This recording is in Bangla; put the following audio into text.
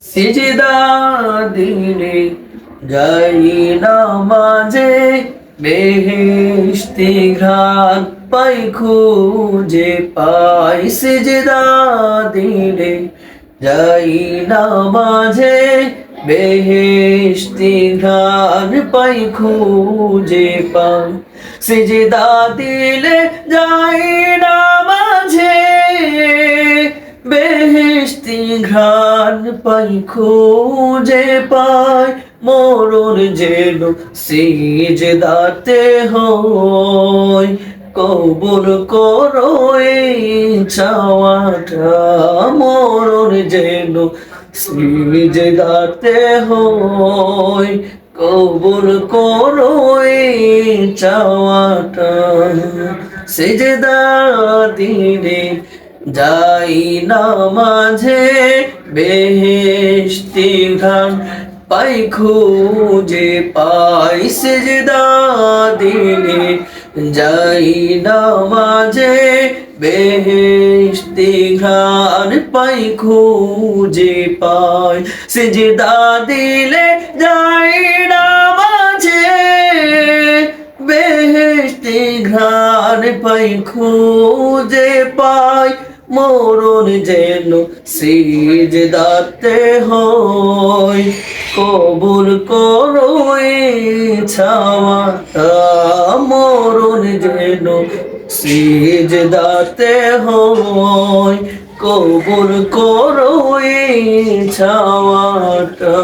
সিজদা দিলে যাই নামাজে বেহেশতি ঘ্রাণ পাই খুঁজে পাই। সিজদা দিলে যাই নামাজে বেহেশতি ঘ্রাণ পাই খুঁজে পাই। সিজদা দিলে যাই নামাজে বেহেশতি ঘ্রাণ পাই খুঁজে পাই। মরণ যেন সিজদাতে হয়, কবুল করো এই চাওয়াটা। মরণ যেন সিজদাতে হয়, কবুল করো এই চাওয়াটা। সিজদা দিলে যাই নামাজে বেহেশতি ঘ্রাণ পাই খুঁজে পাই। সিজদা দিলে যাই নামাজে বেহেশতি ঘ্রাণ পাই খুঁজে পাই। সিজদা দিলে যাই নামাজে বেহেশতি ঘ্রাণ পাই খুঁজে পাই। মরণ যেন সিজদাতে হয়, কবুল করো এই চাওয়াটা। মরণ যেন সিজদাতে হয়, কবুল করো এই চাওয়াটা।